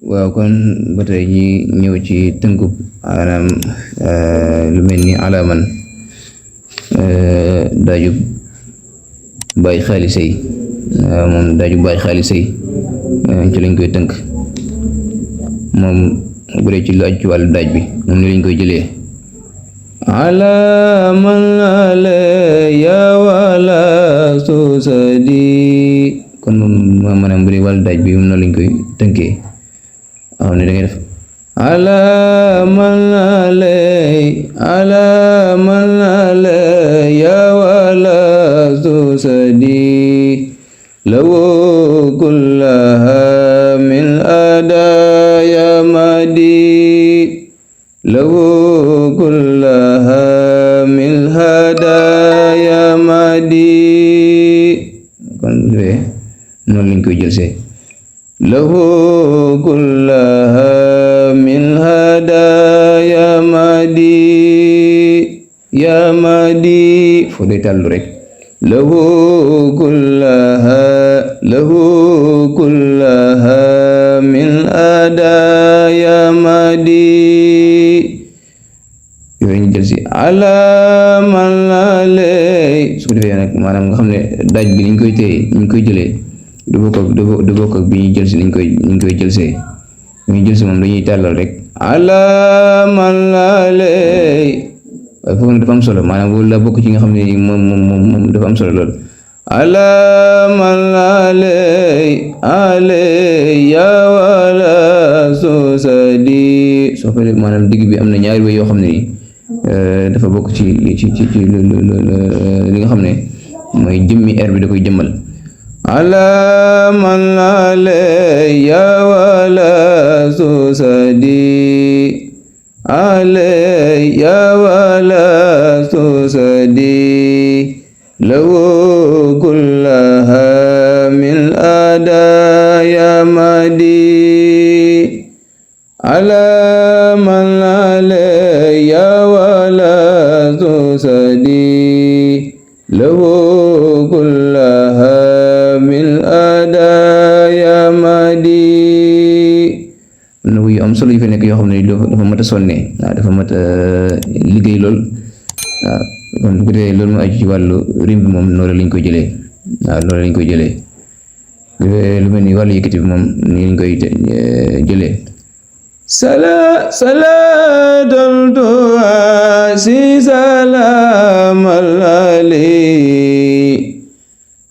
waaw kon ba tey ñi ñëw ci tënkub maanaam lu mel ni alaaman daajub bàyyi xaalis yi moom daajub bàyyi xaalis yi ci lañ koy tënk moom bu dee ci lu aju ci wàllu daaj bi moom ni lañ koy jëlee alaaman ya wala susadi kon moom maanaam bu dee wàllu daaj bi moom noonu lañ koy tënkee waaw ne da ngay def alaaman ya wala susadi lawo kullaha min adaya madi lawo kullaha min hadaya madi kon noonu lañ koy jël see lahu kullaha min hadaya madi ya madi foo day tàllu rek lahu kullaha min hadaya madi yooyu ñu jël si alaman lay su ko defee nag maanaam nga xam ne daaj bi niñ koy téye niñ koy jëlee du bokk ak bi ñuy jël si niñ koy jël see bu ñuy jël si moom dañuy tàllal rek alaman lay waaye foofu nag dafa am solo maanaam wala bokk ci nga xam ne moom dafa am solo lool alaman lay ya wala susadi soo fa maanaam digg bi am na ñaari way yoo xam ne ni dafa bokk ci li nga xam ne mooy jëmmi air bi da koy jëmmal alaman ya wala susadi ya wala susadi lawo kullaha min adaya madi alaman ya wala susadi lawo kullaha min adaya madi na wuyu am solo yu fi nekk yoo xam ne dafa mat a sonne waaw dafa mat a liggéey lool waaw kon bu dee loolu mu aju ci wàllu rim bi moom noonu lañ koy jëlee waaw loolu lañ koy jëlee lu mel ni wàllu yëkkati bi moom nii lañ koy jëlee salatal tuwa si salamal ali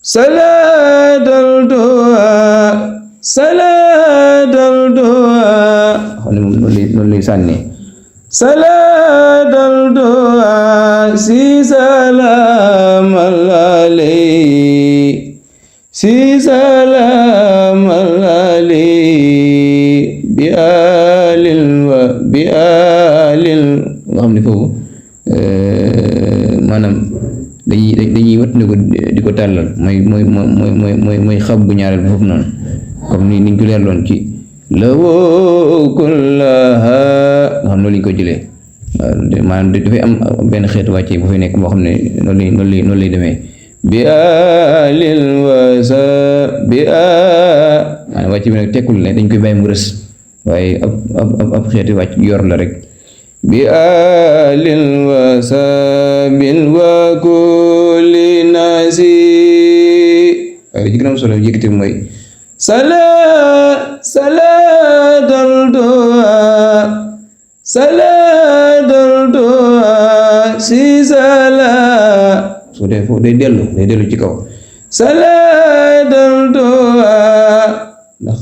salatal tuwa xam ne moom noonu lay sànni salatal tuwa si salamal ali si salamal ali bi alil nga xam ne foofu maanaam dañuy wat ne ko di ko tàllal mooy xab bu ñaareel foofu noonu comme ni niñ ko leerloon ci lawoo kullaha nga xam noonu lañ ko jëlee waaw maanaam dafay am benn xeetu wàcce bu fay nekk boo xam ne noonu lay demee bi alil wasa maanaam wàcce bi nag tekkul ne dañ koy bàyyi mu rës waaye ab xeeti wàcc yor la rek bi alil wasa bin wa kulli nasi waaye li ci gën a am solo yëkkati mooy salatal du'a si sala so dee foofu day dellu ci kaw salatal du'a ndax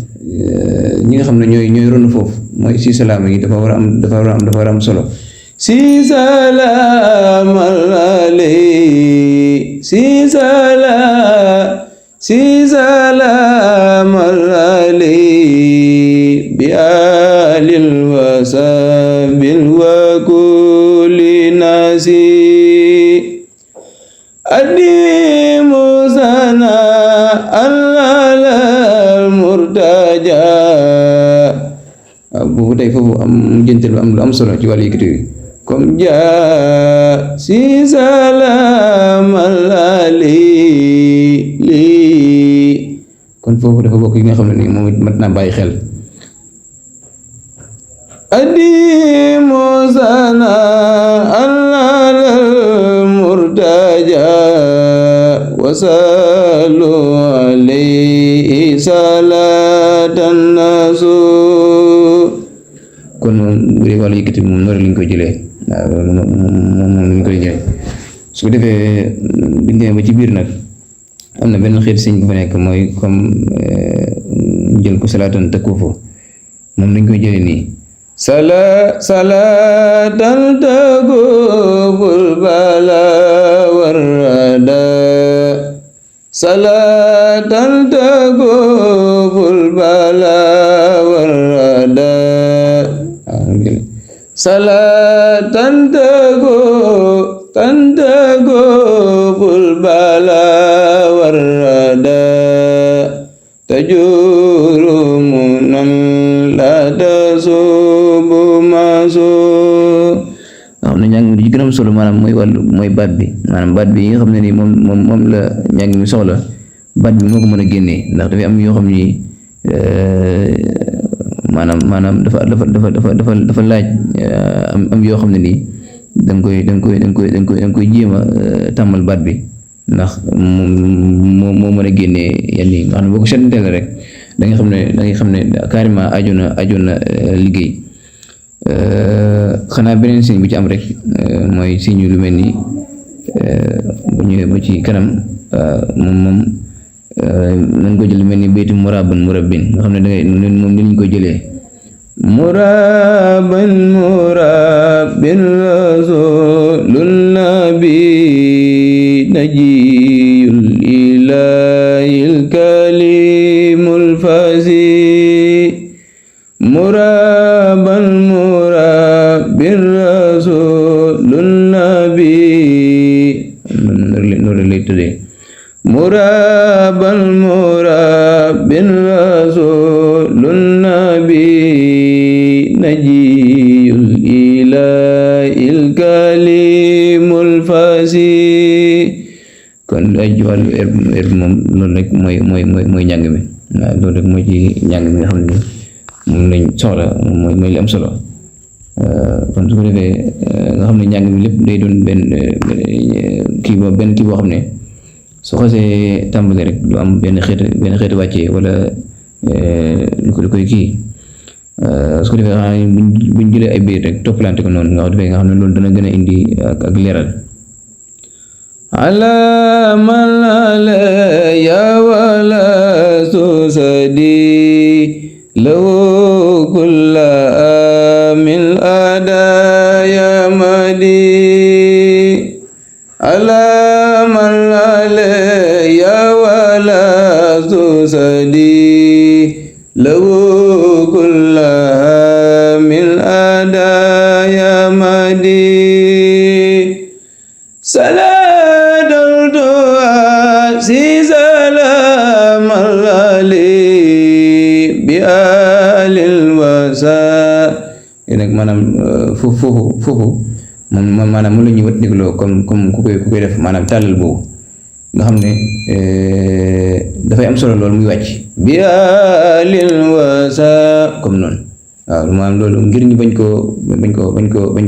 ñi nga xam ne ñooy ronu foofu mooy si salaam yi dafa war a am solo si salaam alay si salaam alay bi alil wasabil wa kulli nasi adimu sana alal murtaja boobu tey foofu am jëntal am lu am solo ci wàllu yëkkati comme ja si salaam lii kon foofu dafa bokk yi nga xam ne nii moom it mat naa bàyyi xel أديم سنا على المرتجى وصلوا عليه صلاة الناس kon bu dee wàllu yëkkati moom noonu lañ koy jëlee moom lañ koy jëlee su ko defee biñ demee ba ci biir nag am na benn xeet siñ bu fa nekk mooy comme jël ko salaatan takufu moom lañ koy jëlee nii salaatan takuful bala warada salaatan takuful bala warada salatan takuful bala warada tajuru munan la tasubu masu nga xam ne njàng mi di gën a am solo maanaam mooy baat bi maanaam baat bi yi nga xam ne nii moom la njàng mi soxla baat bi moo ko mën a génnee ndax dafay am yoo xam ni maanaam dafa laaj am yoo xam ne nii danga koy jéem a tàmmal baat bi ndax moo mën a génnee yenn yi nga xam ne boo ko seetanteel rek da nga xam ne carrément aju na liggéey xanaa beneen signe bu ci am rek mooy signe lu mel ni bu ñëwee ba ci kanam moom nañ ko jël mel ni baytu muraban murabbin nga xam ne dangay moom ni lañ ko jëlee muraban murabbin rasulun nabi najiyul ilahil kalimul fasi muraban murabbin rasulun nabi noonu lay tuddee murabal murabin rasulun nabi najiyul ilahil kalimul fasi kon ay wàllu erb moom loolu rek mooy njàng mi waaw loolu rek mooy ci njàng mi nga xam ne moom lañ soxla mooy li am solo kon su ko defee nga xam ne njàng mi lépp day doon benn kii boo xam ne su xasee tàmbali rek lu am benn xeetu wàccee wala lu koy kii su ko defee xanaa buñ jëlee ay biir rek toppalante ko noonu nga xam ne loolu dana gën a indi ak leeral ala man ya wala susadi lahu kulla min adaya madi ala man ya wala susadi lahu kulla min adaya madi si salam alali bi alil wasa nag maanaam foofu moom maanaam mu la ñuy wat dégloo comme ku koy def maanaam tàllal boobu nga xam ne dafay am solo loolu muy wàcc bi alil wasa comme noonu waaw maanaam loolu ngir ñu bañ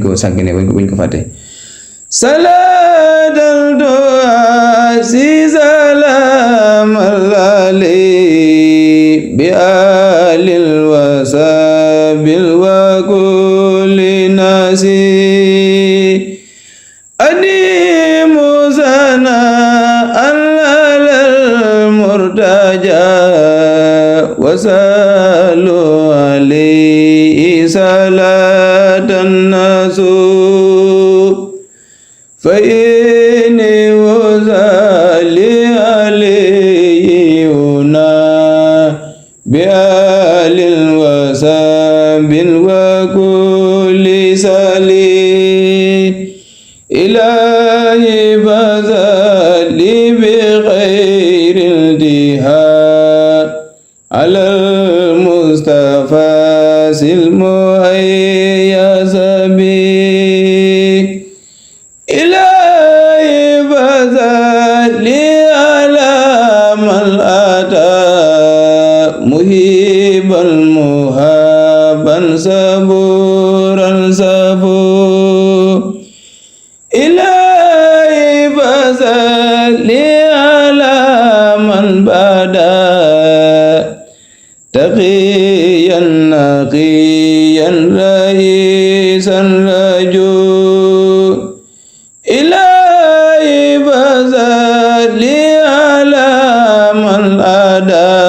koo sàggane bañ ko fàtte salatal du'a si salam alali bi alil wasabil wa kulli nasi adimu sana alal murtaja wasalu alayhi salatan nasu فإني وزالي عليه هنا بآل وساب وكل سليم إلهي فزالي بخير الجهاد على المصطفى المهيا سبيل إلهي فزالي على من أتى مهيب المهاب مرابا صبورا صبور إلهي فصل على من بدا تقيا نقيا رئيسا رجو إلهي فصل على من أدى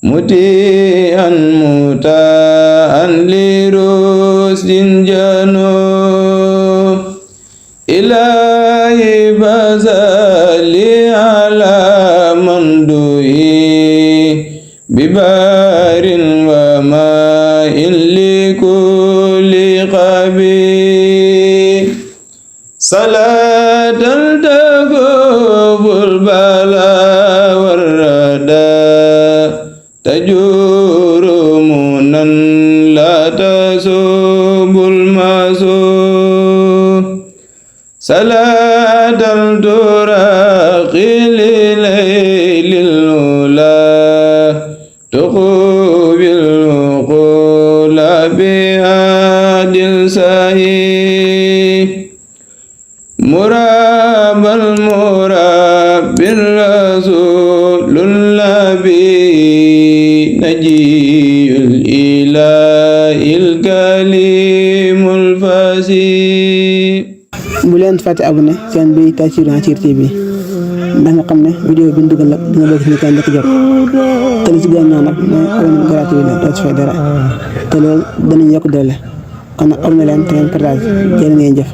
مطيعا مطاعا لرشد جنوب إلهي فصل على من دعي ببار وماء لكل قبيل صلاة تكف البلاء والردى تجور منا لا تسوب المسوء صلاة تراقي لليل الأولى تقوي العقول بهاد صحيح مراب المراب الرسول النبي نجي الإله الكليم الفصيح. bu leen fàtte abonné seen bi Taysiroul Assir TV ndax nga xam ne vidéo bi ñu dugal la dina bëgg ñu kenn jot te li ci gën a nag mooy abonné gratuit la doo ci fay dara te loolu danañ yokk doole kon nag abonné leen te ngeen partage jërë ngeen jëf.